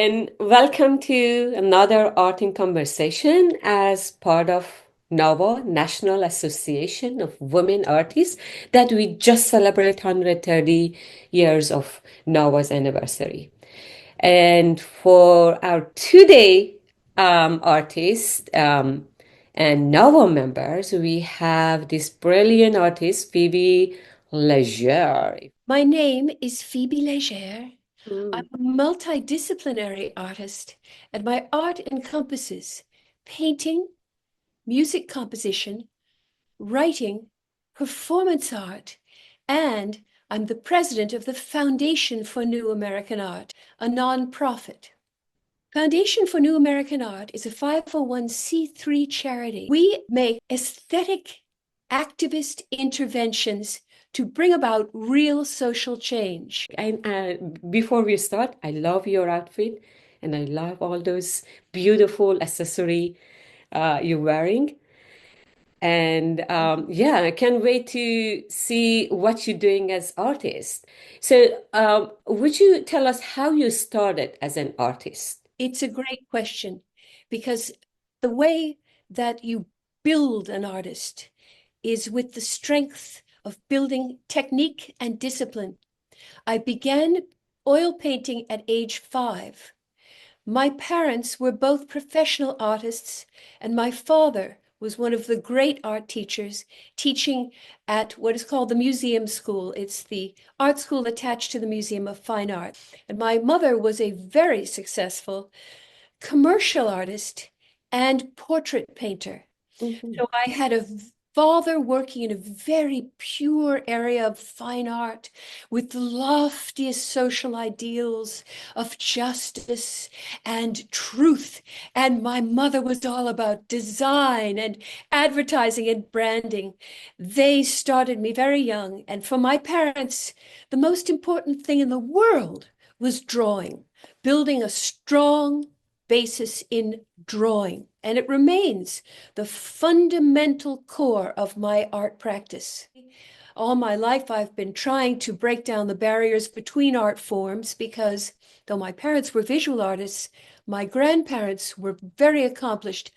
and welcome to another Art in Conversation as part of NOVA, National Association of Women Artists, that we just celebrate 130 years of NOVA's anniversary. And for our today artists and NOVA members, we have this brilliant artist, Phoebe Legere. My name is Phoebe Legere. I'm Mm. a multidisciplinary artist, and my art encompasses painting, music composition, writing, performance art, and I'm the president of the Foundation for New American Art, a nonprofit. Foundation for New American Art is a 501c3 charity. We make aesthetic activist interventions to bring about real social change. And before we start, I love your outfit and I love all those beautiful accessory you're wearing. And yeah, I can't wait to see what you're doing as artist. So, would you tell us how you started as an artist? It's a great question because the way that you build an artist is with the strength of building technique and discipline. I began oil painting at age 5. My parents were both professional artists, and my father was one of the great art teachers teaching at what is called the Museum School. It's the art school attached to the Museum of Fine Art. And my mother was a very successful commercial artist and portrait painter. Mhm. So I had a father working in a very pure area of fine art with the loftiest social ideals of justice and truth. And my mother was all about design and advertising and branding. They started me very young. And for my parents, the most important thing in the world was drawing, building a strong basis in drawing. And it remains the fundamental core of my art practice. All my life, I've been trying to break down the barriers between art forms because though my parents were visual artists, my grandparents were very accomplished,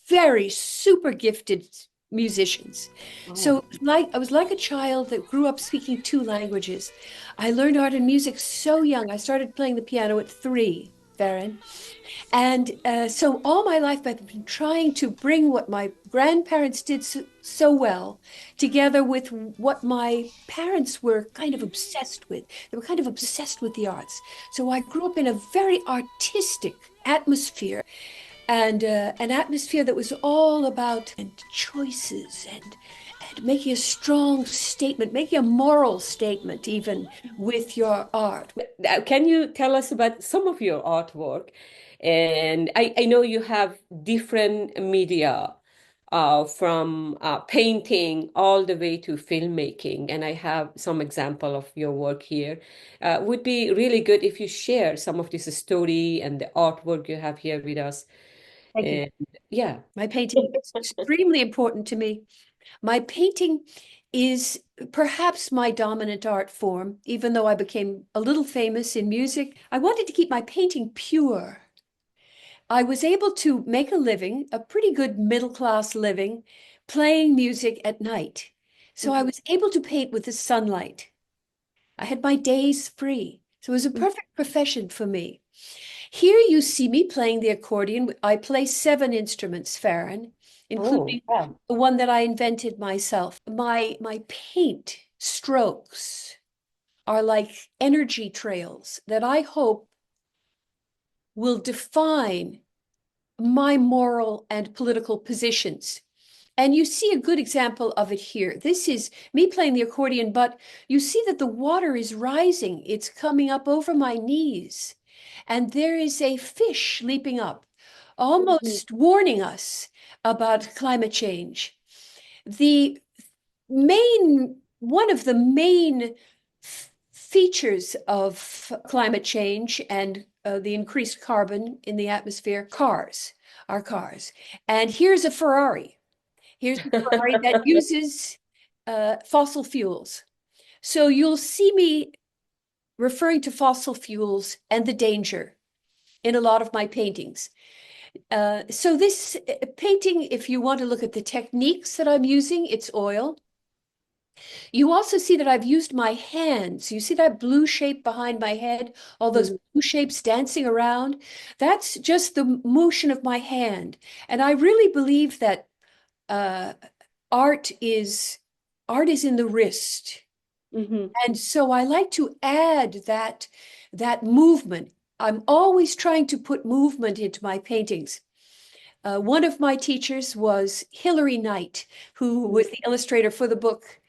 very super gifted musicians. Oh. So like I was like a child that grew up speaking 2 languages. I learned art and music so young. I started playing the piano at 3, Farrin. And so all my life, I've been trying to bring what my grandparents did so well together with what my parents were kind of obsessed with. They were kind of obsessed with the arts. So I grew up in a very artistic atmosphere and an atmosphere that was all about and choices and making a strong statement, making a moral statement even with your art. Can you tell us about some of your artwork? And I know you have different media from painting all the way to filmmaking, and I have some example of your work here. Would be really good if you share some of this story and the artwork you have here with us. Thank you. And yeah. My painting is extremely important to me. My painting is perhaps my dominant art form, even though I became a little famous in music. I wanted to keep my painting pure. I was able to make a living, a pretty good middle class living, playing music at night. So I Mhm. was able to paint with the sunlight. I had my days free. So it was a perfect profession for me. Here you see me playing the accordion. I play 7 instruments, Farron, Oh, including wow. the one that I invented myself. My paint strokes are like energy trails that I hope will define my moral and political positions. And you see a good example of it here. This is me playing the accordion, but you see that the water is rising. It's coming up over my knees. And there is a fish leaping up, Mhm. almost warning us about climate change. The one of the main features of climate change and the increased carbon in the atmosphere, our cars. And here's a Ferrari. Here's a Ferrari that uses fossil fuels. So you'll see me referring to fossil fuels and the danger. in a lot of my paintings. So this painting, if you want to look at the techniques that I'm using, it's oil. You also see that I've used my hands. You see that blue shape behind my head, all those Mhm. blue shapes dancing around? That's just the motion of my hand. And I really believe that uh, art is art is in the wrist. Mhm. And so I like to add that movement. I'm always trying to put movement into my paintings. One of my teachers was Hilary Knight, who Mhm. was the illustrator for the book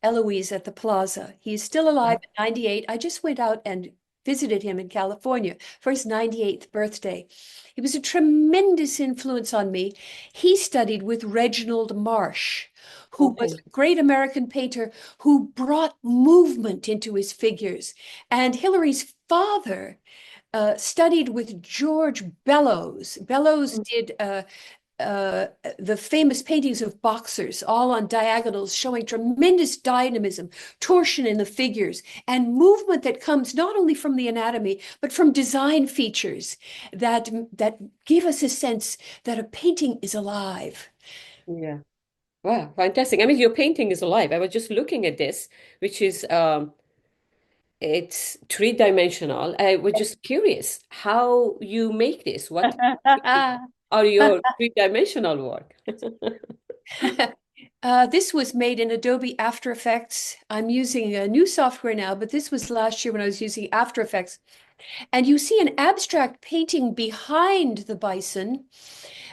Eloise at the Plaza. He's still alive at 98. I just went out and visited him in California for his 98th birthday. He was a tremendous influence on me. He studied with Reginald Marsh, who was Okay. a great American painter who brought movement into his figures. And Hilary's father studied with George Bellows. Bellows did uh, the famous paintings of boxers, all on diagonals, showing tremendous dynamism, torsion in the figures, and movement that comes not only from the anatomy, but from design features that give us a sense that a painting is alive. Yeah. Wow, fantastic. I mean, your painting is alive. I was just looking at this, which is it's three-dimensional. I was just curious how you make this. What are your three-dimensional work? This was made in Adobe After Effects. I'm using a new software now, but this was last year when I was using After Effects. And you see an abstract painting behind the bison.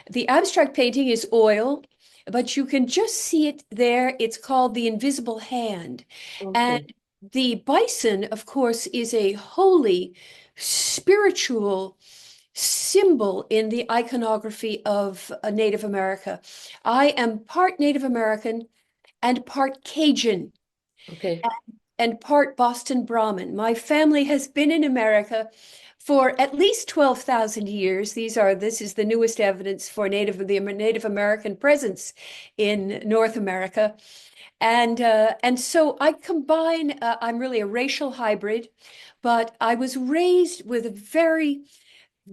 The abstract painting is oil, but you can just see it there. It's called The Invisible Hand. And Okay. the bison, of course, is a holy, spiritual symbol in the iconography of Native America. I am part Native American and part Cajun Okay. and part Boston Brahmin. My family has been in America for at least 12,000 years. This is the newest evidence for the Native American presence in North America. And so I combine, I'm really a racial hybrid, but I was raised with a very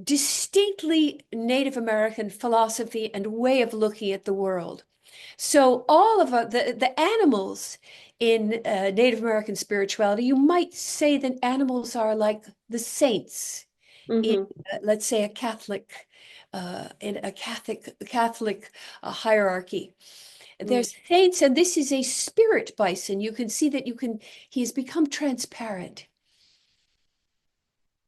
distinctly Native American philosophy and way of looking at the world. So all of the animals in Native American spirituality, you might say that animals are like the saints in, Mm-hmm. let's say, in a Catholic hierarchy. There's saints, and this is a spirit bison. You can see that he has become transparent.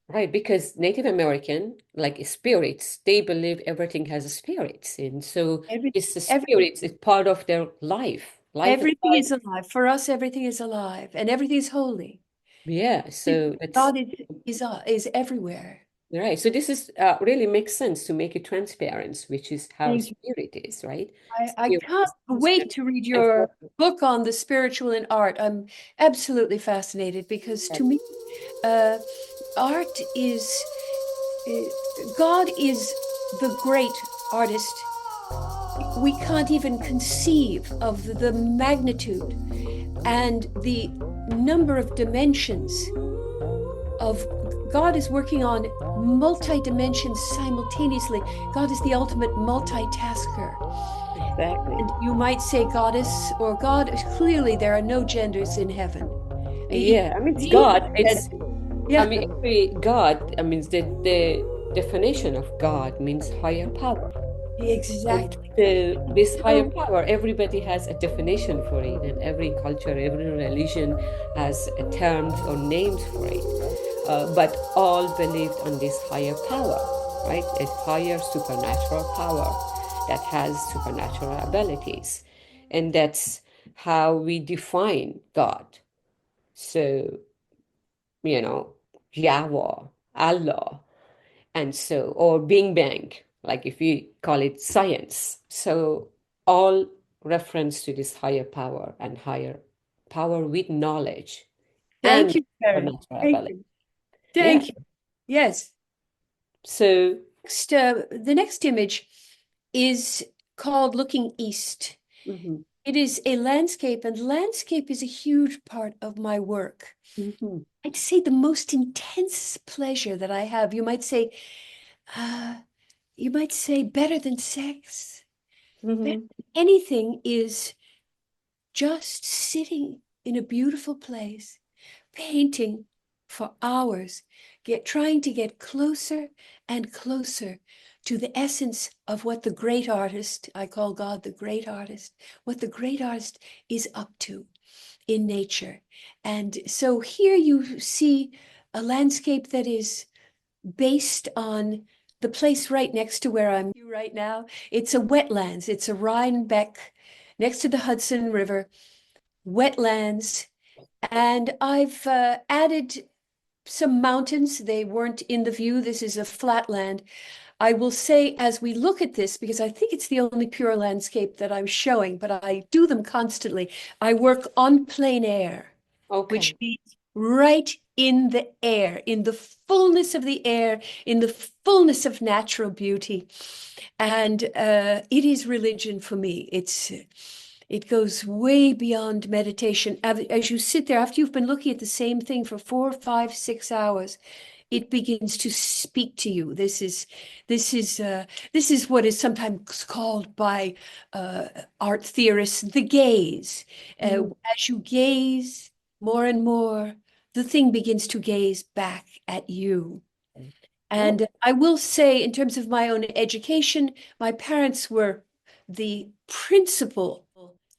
Right, because Native American, like spirits, they believe everything has a spirit. And so Every, it's the every, spirits, it's part of their life. Life everything aside. is alive. For us, everything is alive, and everything is holy. Yeah, so that's God is everywhere. right. So this is really makes sense to make it transparent, which is how Thank you. spirit is, right? I Spirit can't is wait spirit to read and your form. book on the spiritual in art. I'm absolutely fascinated because Yeah. to me, uh, art is God is the great artist. We can't even conceive of the magnitude and the number of dimensions of God is working on multi dimensions simultaneously. God is the ultimate multitasker. Exactly. And you might say goddess or God. Clearly, there are no genders in heaven. He Yeah, I mean, it's he God. said, It's, I yeah, mean, every God, I mean, the definition of God means higher power. And exactly. this higher So power, everybody has a definition for it, and every culture, every religion has a terms or names for it. But all believed on this higher power, right? A higher supernatural power that has supernatural abilities. And that's how we define God. So, you know, Yahweh, Allah, and so, or Bing Bang, like if we call it science. So, all reference to this higher power and higher power with knowledge thank and you, Farrin. supernatural Thank ability. you. Yeah. Thank you. Yes. So, The next image is called Looking East. mhm, It is a landscape, and landscape is a huge part of my work. mhm. I'd say the most intense pleasure that I have, uh, you might say better than sex. Better Hmm. than anything is just sitting in a beautiful place, painting for hours, trying to get closer and closer to the essence of what the great artist, I call God the great artist, what the great artist is up to in nature. And so here you see a landscape that is based on the place right next to where I'm right now. It's a wetlands. It's a Rhinebeck next to the Hudson River, wetlands. And I've added some mountains. They weren't in the view. This is a flatland. I will say, as we look at this, because I think it's the only pure landscape that I'm showing, but I do them constantly. I work on plein air, which Okay. means right in the air, in the fullness of the air, in the fullness of natural beauty. And it is religion for me. It goes way beyond meditation. As you sit there, after you've been looking at the same thing for 4, 5, 6 hours, it begins to speak to you. This is what is sometimes called by art theorists the gaze. Mhm. As you gaze more and more, the thing begins to gaze back at you. Oh. And I will say, in terms of my own education, my parents were the principal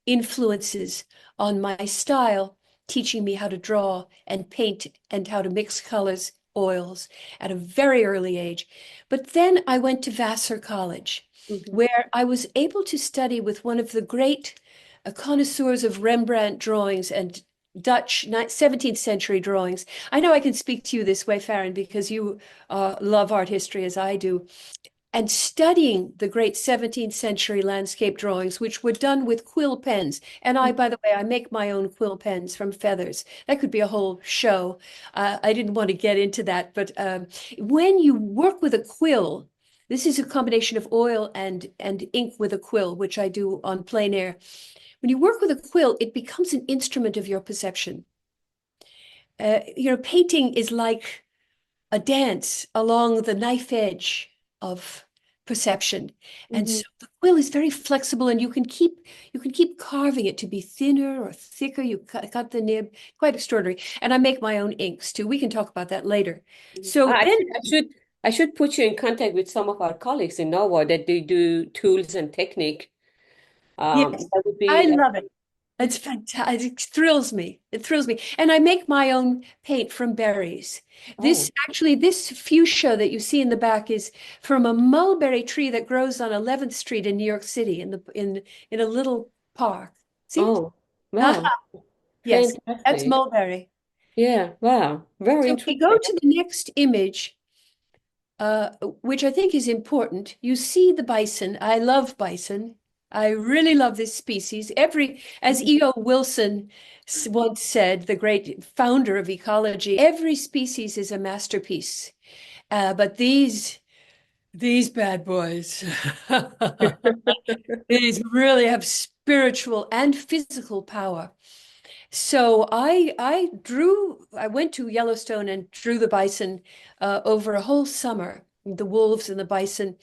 influences on my style, teaching me how to draw and paint and how to mix colors, oils at a very early age. But then I went to Vassar College, Mhm. where I was able to study with one of the great connoisseurs of Rembrandt drawings and Dutch 17th century drawings. I know I can speak to you this way, Farrin, because you love art history as I do. And studying the great 17th century landscape drawings, which were done with quill pens. And I, by the way, I make my own quill pens from feathers. That could be a whole show. I didn't want to get into that. But when you work with a quill, this is a combination of oil and ink with a quill, which I do on plein air. When you work with a quill, it becomes an instrument of your perception. Painting is like a dance along the knife edge of perception. And Mhm. so the quill is very flexible and you can keep carving it to be thinner or thicker. You cut the nib, quite extraordinary. And I make my own inks too. We can talk about that later. So then, I should put you in contact with some of our colleagues in Nova that they do tools and technique. yes, That would I be love it. It's fantastic. It thrills me. It thrills me. And I make my own paint from berries. oh, This fuchsia that you see in the back is from a mulberry tree that grows on 11th Street in New York City in a little park. See it? oh, wow, Aha, yes, that's fantastic. mulberry. Yeah, wow, very So if we go interesting. to the next image, uh, which I think is important. You see the bison. I love bison. I really love this species. As E.O. Wilson once said, the great founder of ecology, every species is a masterpiece. But these bad boys, these really have spiritual and physical power. So I went to Yellowstone and drew the bison over a whole summer, the wolves and the bison.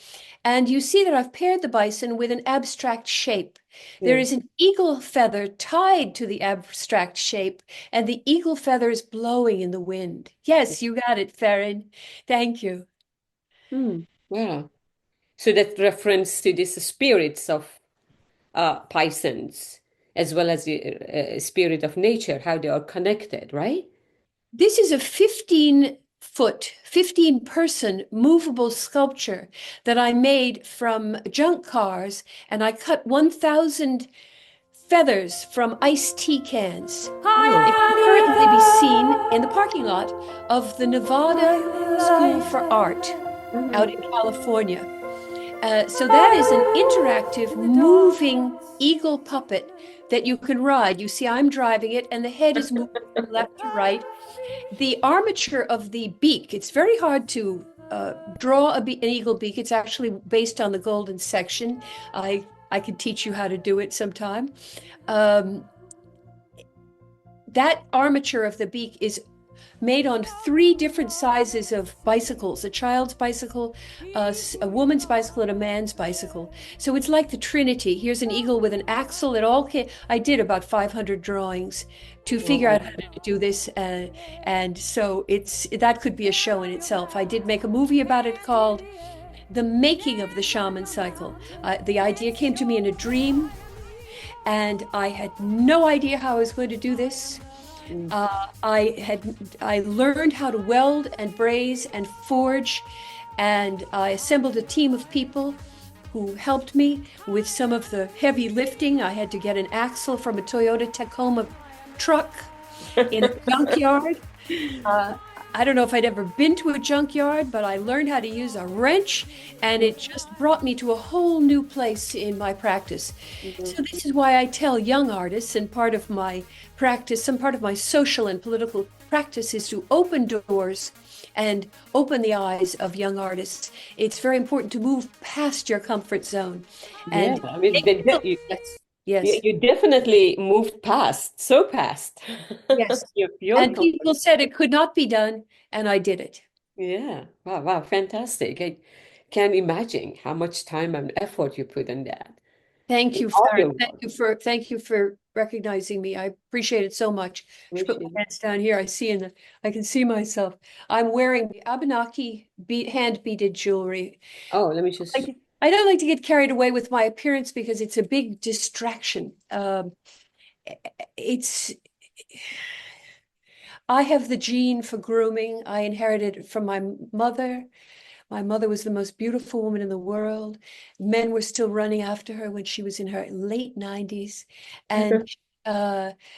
And you see that I've paired the bison with an abstract shape. There Yeah. is an eagle feather tied to the abstract shape, and the eagle feather is blowing in the wind. Yes, you got it, Farron. Thank you. Hmm. Wow. So that reference to these spirits of Pisons, as well as the spirit of nature, how they are connected, right? This is a 15-foot, 15-person movable sculpture that I made from junk cars, and I cut 1,000 feathers from iced tea cans. Oh. It can currently be seen in the parking lot of the Nevada School for Art out Mhm. in California. So that is an interactive, moving eagle puppet that you can ride. You see, I'm driving it, and the head is moving from left to right. The armature of the beak, it's very hard to draw an eagle beak. It's actually based on the golden section. I can teach you how to do it sometime. Um, that armature of the beak is made on 3 different sizes of bicycles, a child's bicycle, a woman's bicycle, and a man's bicycle. So it's like the Trinity. Here's an eagle with an axle. It all came, I did about 500 drawings to figure out how to do this. And so that could be a show in itself. I did make a movie about it called The Making of the Shaman Cycle. The idea came to me in a dream, and I had no idea how I was going to do this. I learned how to weld and braze and forge, and I assembled a team of people who helped me with some of the heavy lifting. I had to get an axle from a Toyota Tacoma truck in a junkyard. I don't know if I'd ever been to a junkyard, but I learned how to use a wrench, and it just brought me to a whole new place in my practice. So this is why I tell young artists, and part of my practice, some part of my social and political practice is to open doors and open the eyes of young artists. It's very important to move past your comfort zone. Yeah, And I mean, yes, you definitely moved past, so past. yes. Your And comfort. people said it could not be done, and I did it. Yeah. Wow, wow, fantastic. I can't imagine how much time and effort you put in that. Thank In you, all Farrin. your work. Thank you for recognizing me. I appreciate it so much. Just put my Appreciate it. hands down here. I can see myself. I'm wearing the Abenaki hand beaded jewelry. Oh, let me just. I don't like to get carried away with my appearance because it's a big distraction. It's I have the gene for grooming. I inherited it from my mother. My mother was the most beautiful woman in the world. Men were still running after her when she was in her late 90s. And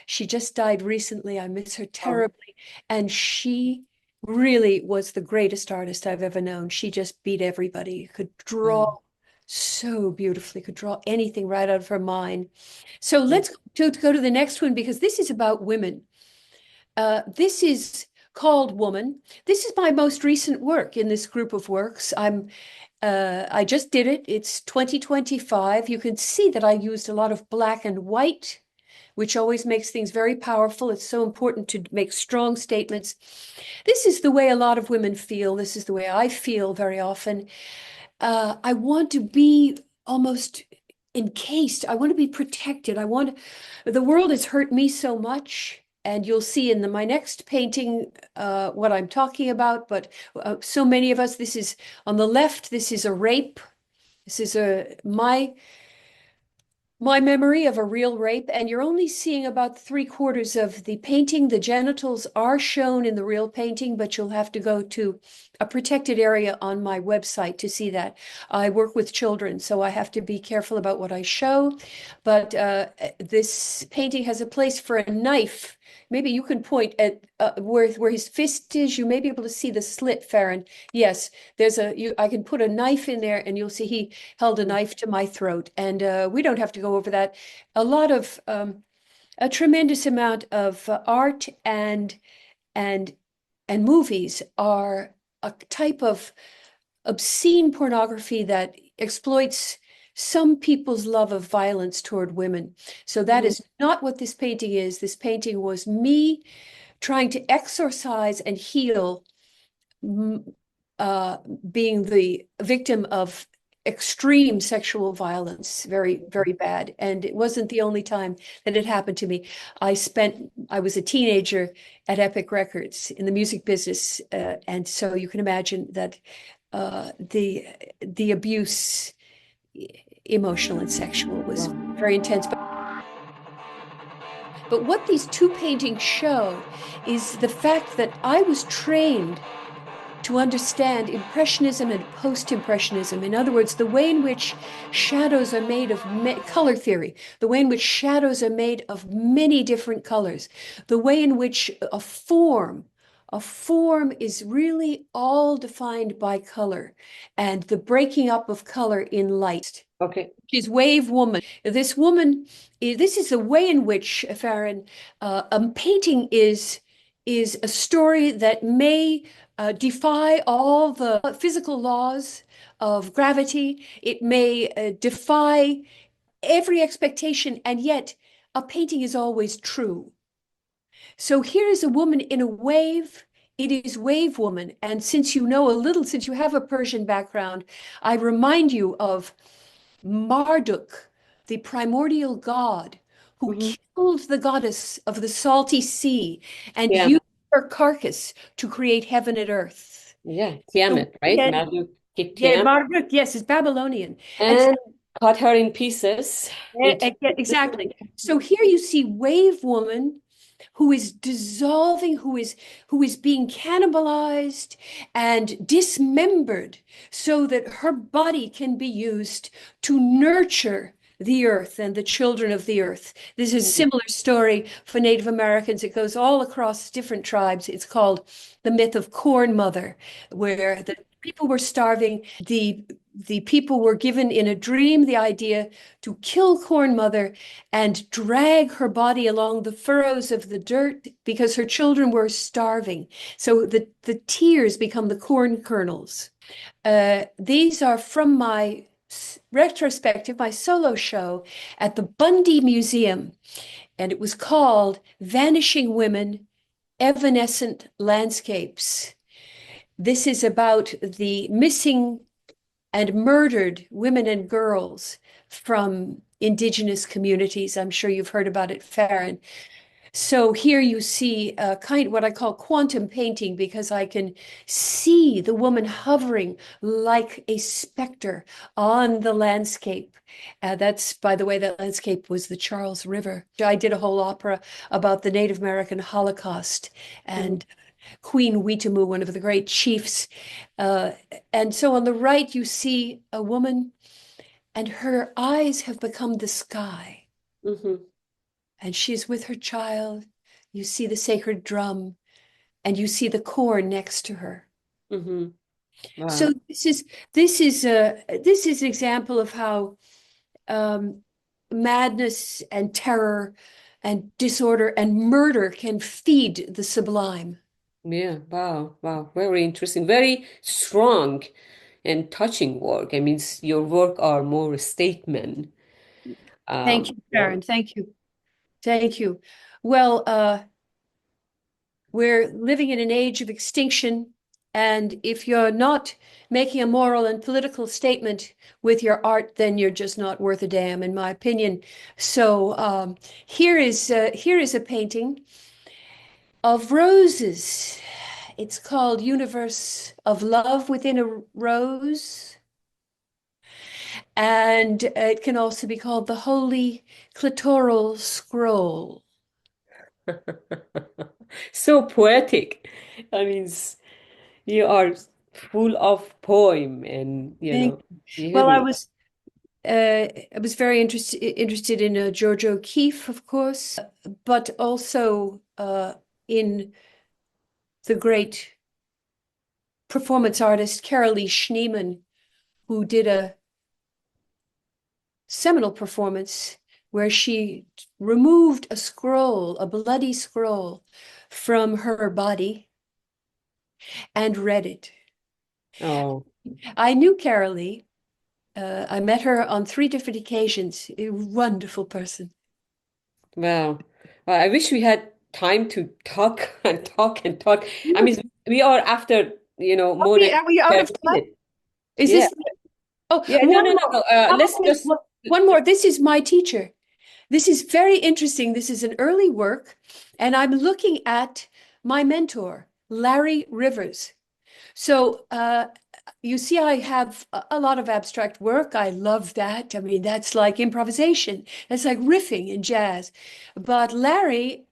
she just died recently. I miss her Oh, terribly. And she really was the greatest artist I've ever known. She just beat everybody, could draw wow. so beautifully, could draw anything right out of her mind. So Yeah. let's go to the next one, because this is about women. This is called Woman. This is my most recent work in this group of works. I just did it. It's 2025. You can see that I used a lot of black and white, which always makes things very powerful. It's so important to make strong statements. This is the way a lot of women feel. This is the way I feel very often. I want to be almost encased. I want to be protected. The world has hurt me so much. And you'll see in my next painting what I'm talking about. But so many of us, this is on the left, this is a rape. This is my memory of a real rape, and you're only seeing about 3/4 of the painting. The genitals are shown in the real painting, but you'll have to go to a protected area on my website to see that. I work with children, so I have to be careful about what I show. But this painting has a place for a knife. Maybe you can point at where his fist is. You may be able to see the slit, Farrin. Yes, I can put a knife in there, and you'll see he held a knife to my throat. And we don't have to go over that. A tremendous amount of art and movies are a type of obscene pornography that exploits some people's love of violence toward women. So that is not what this painting is. This painting was me trying to exorcise and heal, being the victim of extreme sexual violence, very, very bad. And it wasn't the only time that it happened to me. I was a teenager at Epic Records in the music business. And so you can imagine that the abuse, emotional and sexual, was very intense. But what these two paintings show is the fact that I was trained to understand Impressionism and Post-Impressionism. In other words, the way in which shadows are made of color theory, the way in which shadows are made of many different colors, the way in which a form is really all defined by color, and the breaking up of color in light. Okay. She's Wave Woman. This woman, this is the way in which, Farrin, painting is a story that may defy all the physical laws of gravity. It may defy every expectation, and yet a painting is always true. So here is a woman in a wave, It is Wave Woman. And since you know a little, since you have a Persian background, I remind you of Marduk, the primordial god who Hmm. killed the goddess of the salty sea and Yeah, used her carcass to create heaven and earth. yeah, So Tiamat, right? again, Marduk kicked yeah, Tiamat Marduk, yes, is Babylonian. And and cut her in pieces into yeah, exactly. So here you see Wave Woman who is dissolving, who is being cannibalized and dismembered so that her body can be used to nurture the earth and the children of the earth. This is a similar story for Native Americans. It goes all across different tribes. It's called the myth of Corn Mother, where the people were starving. The people were given in a dream the idea to kill Corn Mother and drag her body along the furrows of the dirt because her children were starving. So the tears become the corn kernels. These are from my retrospective, my solo show at the Bundy Museum, and it was called Vanishing Women, Evanescent Landscapes. This is about the missing and murdered women and girls from indigenous communities. I'm sure you've heard about it, Farrin. So here you see what I call quantum painting because I can see the woman hovering like a specter on the landscape. That's, by the way, that landscape was the Charles River. I did a whole opera about the Native American Holocaust Mhm. and Queen Wetamu, one of the great chiefs. Uh, and so on the right, you see a woman, and her eyes have become the sky. Mhm. And she's with her child. You see the sacred drum, and you see the corn next to her. Mhm. So Wow. this is an example of how um, madness and terror and disorder and murder can feed the sublime. Yeah. Wow. Wow. Very interesting. Very strong and touching work. I mean, your work are more a statement. Thank you, More. Karen. Thank you. Thank you. Well, we're living in an age of extinction, and if you're not making a moral and political statement with your art, then you're just not worth a damn, in my opinion. So here is a painting of roses. It's called Universe of Love Within a Rose, and it can also be called the Holy Clitoral Scroll. So poetic. I mean, you are full of poem and, Thank you. Well, I really. was I was very interested in George O'Keeffe, of course, but also in the great performance artist Carolee Schneemann, who did a seminal performance where she removed a scroll, a bloody scroll, from her body and read it. Oh, I knew Carolee. I met her on 3 different occasions. A wonderful person. wow. Well, I wish we had time to talk and talk and talk. I mean, we are after, more than Are we out of 30 time? minutes. Is Yeah. this? Oh, Yeah. No, one no, no, more. no. Let's Probably just. one more. This is my teacher. This is very interesting. This is an early work, and I'm looking at my mentor, Larry Rivers. So you see, I have a lot of abstract work. I love that. I mean, that's like improvisation. That's like riffing in jazz. But Larry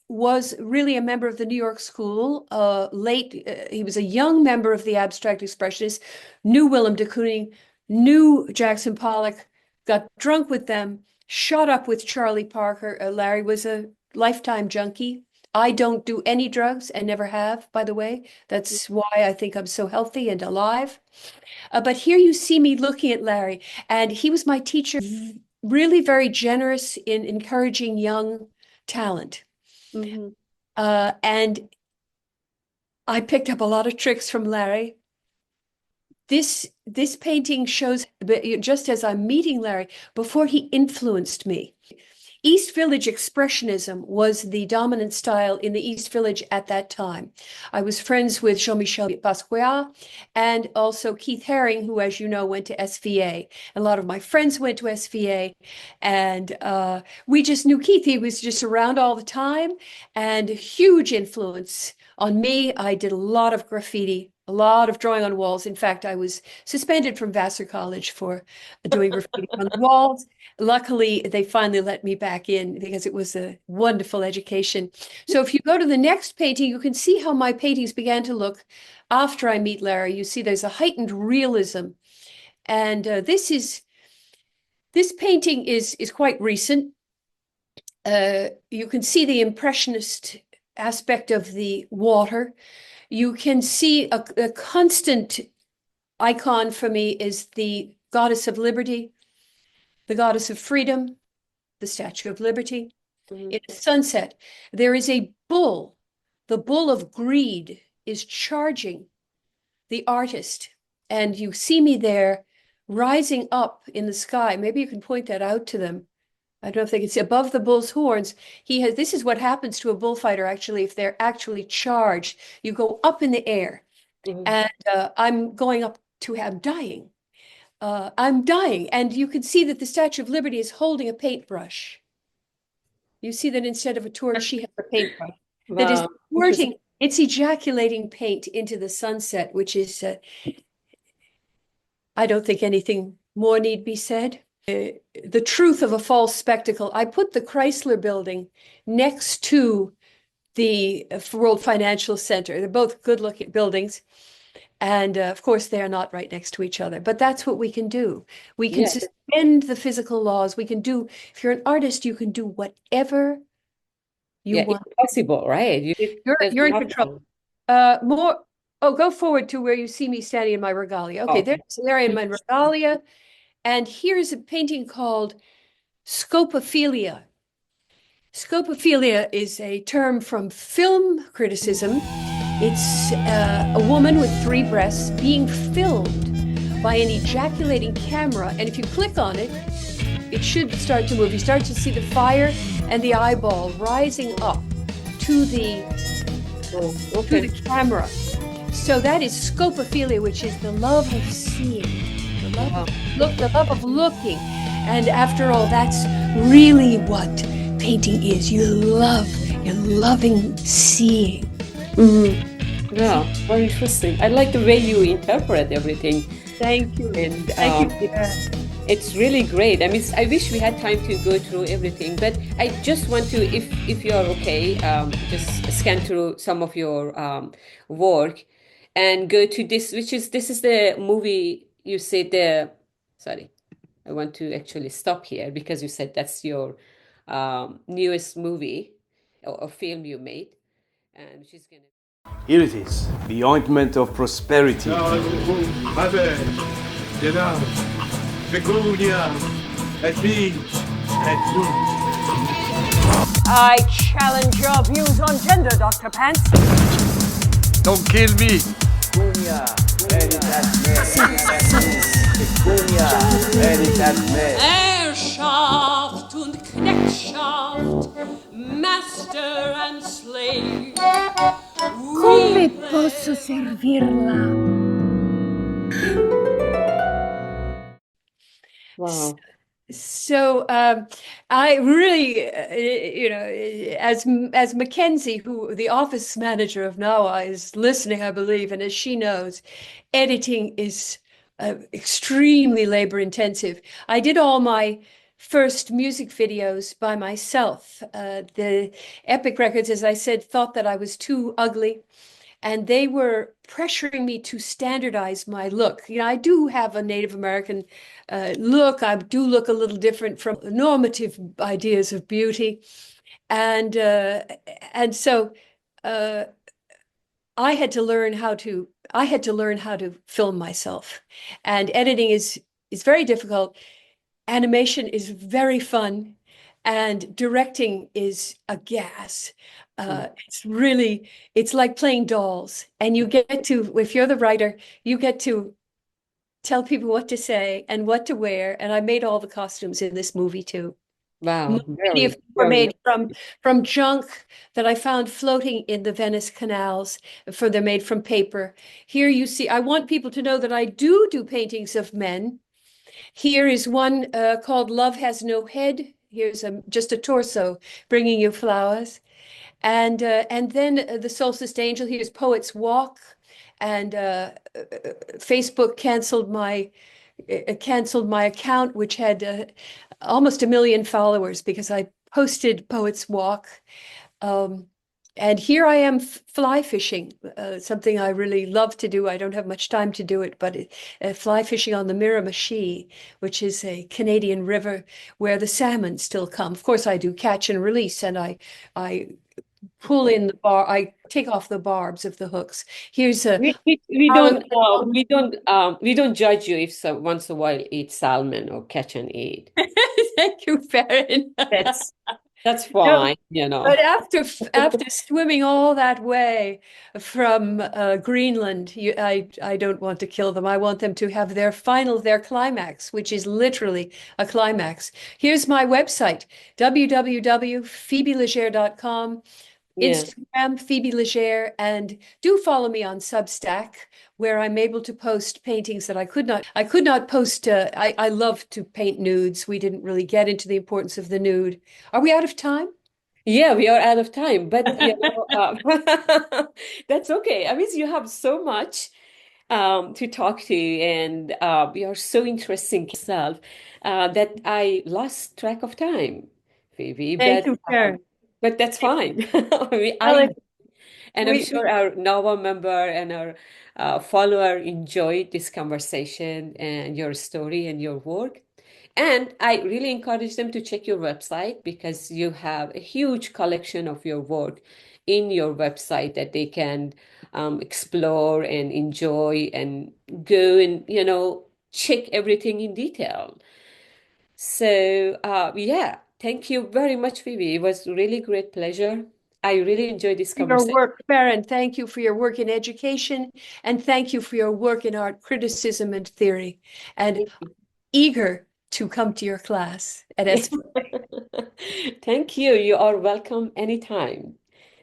was really a member of the New York School. He was a young member of the Abstract Expressionists, knew Willem de Kooning, knew Jackson Pollock, got drunk with them, shot up with Charlie Parker. Larry was a lifetime junkie. I don't do any drugs and never have, by the way. That's why I think I'm so healthy and alive. But here you see me looking at Larry, and he was my teacher, really very generous in encouraging young talent. Hmm. And I picked up a lot of tricks from Larry. This painting shows, just as I'm meeting Larry, before he influenced me. East Village Expressionism was the dominant style in the East Village at that time. I was friends with Jean-Michel Basquiat and also Keith Haring, who, as you know, went to SVA. A lot of my friends went to SVA, and we just knew Keith. He was just around all the time and a huge influence on me. I did a lot of graffiti, a lot of drawing on walls. In fact, I was suspended from Vassar College for doing graffiti on the walls. Luckily, they finally let me back in because it was a wonderful education. So if you go to the next painting, you can see how my paintings began to look after I meet Larry. You see there's a heightened realism. And this painting is quite recent. You can see the impressionist aspect of the water. You can see a constant icon for me is the goddess of liberty, the goddess of freedom, the Statue of Liberty. In a sunset, there is a bull. The bull of greed is charging the artist. And you see me there rising up in the sky. Maybe you can point that out to them. I don't know if they can see above the bull's horns. This is what happens to a bullfighter, actually, if they're actually charged. You go up in the air. And I'm going up to, I'm dying. I'm dying. And you can see that the Statue of Liberty is holding a paintbrush. You see that instead of a torch, she has a paintbrush that is squirting, it's ejaculating paint into the sunset, which is, I don't think anything more need be said. The truth of a false spectacle. I put the Chrysler building next to the World Financial Center. They're both good-looking buildings. And of course, they're not right next to each other, but that's what we can do. We can suspend the physical laws. We can do, if you're an artist, you can do whatever you want. It's possible, right? You're in control. Go forward to where you see me standing in my regalia. Okay, there's Larry in my regalia. And here's a painting called scopophilia. Scopophilia is a term from film criticism. It's a woman with 3 breasts being filmed by an ejaculating camera. And if you click on it, it should start to move. You start to see the fire and the eyeball rising up to the camera. So that is scopophilia, which is the love of seeing, the love of looking. And after all, that's really what painting is. You're loving seeing. Yeah, very interesting. I like the way you interpret everything. Thank you. And Thank you. it's really great. I mean, I wish we had time to go through everything, but I just want to, if you're okay, just scan through some of your work and go to this is the movie you said sorry, I want to actually stop here because you said that's your newest movie or film you made, and she's gonna. Here it is, the ointment of prosperity. I challenge your views on gender, Dr. Pants. Don't kill me. Herrschaft und Knechtschaft, master and slave. Come posso servirla? Wow. So I really, as Mackenzie, who the office manager of NAWA, is listening, I believe, and as she knows, editing is extremely labor intensive. I did all my first music videos by myself. The Epic Records, as I said, thought that I was too ugly, and they were pressuring me to standardize my look. I do have a Native American look. I do look a little different from normative ideas of beauty. And so I had to learn how to film myself. And editing is very difficult. Animation is very fun. And directing is a gas. It's like playing dolls. And you get to, if you're the writer, you get to tell people what to say and what to wear. And I made all the costumes in this movie too. Wow, Many of very, them were very nice. made from junk that I found floating in the Venice canals. For they're made from paper. Here you see, I want people to know that I do paintings of men. Here is one called Love Has No Head. Here's just a torso bringing you flowers. And then the Solstice Angel. Here's Poet's Walk. And Facebook canceled my account, which had almost 1 million followers because I posted Poet's Walk. And here I am fly fishing, something I really love to do. I don't have much time to do it, but fly fishing on the Miramichi, which is a Canadian river where the salmon still come. Of course, I do catch and release, and I pull in I take off the barbs of the hooks. Here's a We don't judge you if once a while eat salmon or catch and eat. Thank you, Farrin. That's that's No, fine, you but know. after swimming all that way from Greenland, I don't want to kill them. I want them to have their climax, which is literally a climax. Here's my website, www.phoebelegere.com. Yeah. Instagram, Phoebe Legere, and do follow me on Substack, where I'm able to post paintings that I could not post. I love to paint nudes. We didn't really get into the importance of the nude. Are we out of time? Yeah, we are out of time, but you know, that's okay. I mean, you have so much to talk to, and you are so interesting yourself that I lost track of time, Phoebe. Thank you, Karen. But that's fine. Well, I and I'm we sure our Nova member and our follower enjoyed this conversation and your story and your work. And I really encourage them to check your website because you have a huge collection of your work in your website that they can explore and enjoy and go and, check everything in detail. So, yeah, thank you very much, Phoebe. It was really great pleasure. I really enjoyed this your conversation. work, Karen. Thank you for your work in education, and thank you for your work in art criticism and theory. And eager to come to your class at SP. Thank you. You are welcome anytime.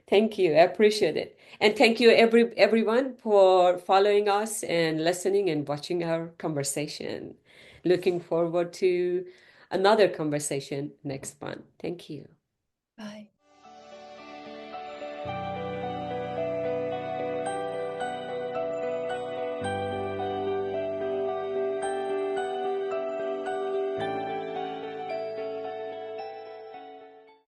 Thank you. I appreciate it. And thank you everyone for following us and listening and watching our conversation. Looking forward to another conversation next month. Thank you. Bye.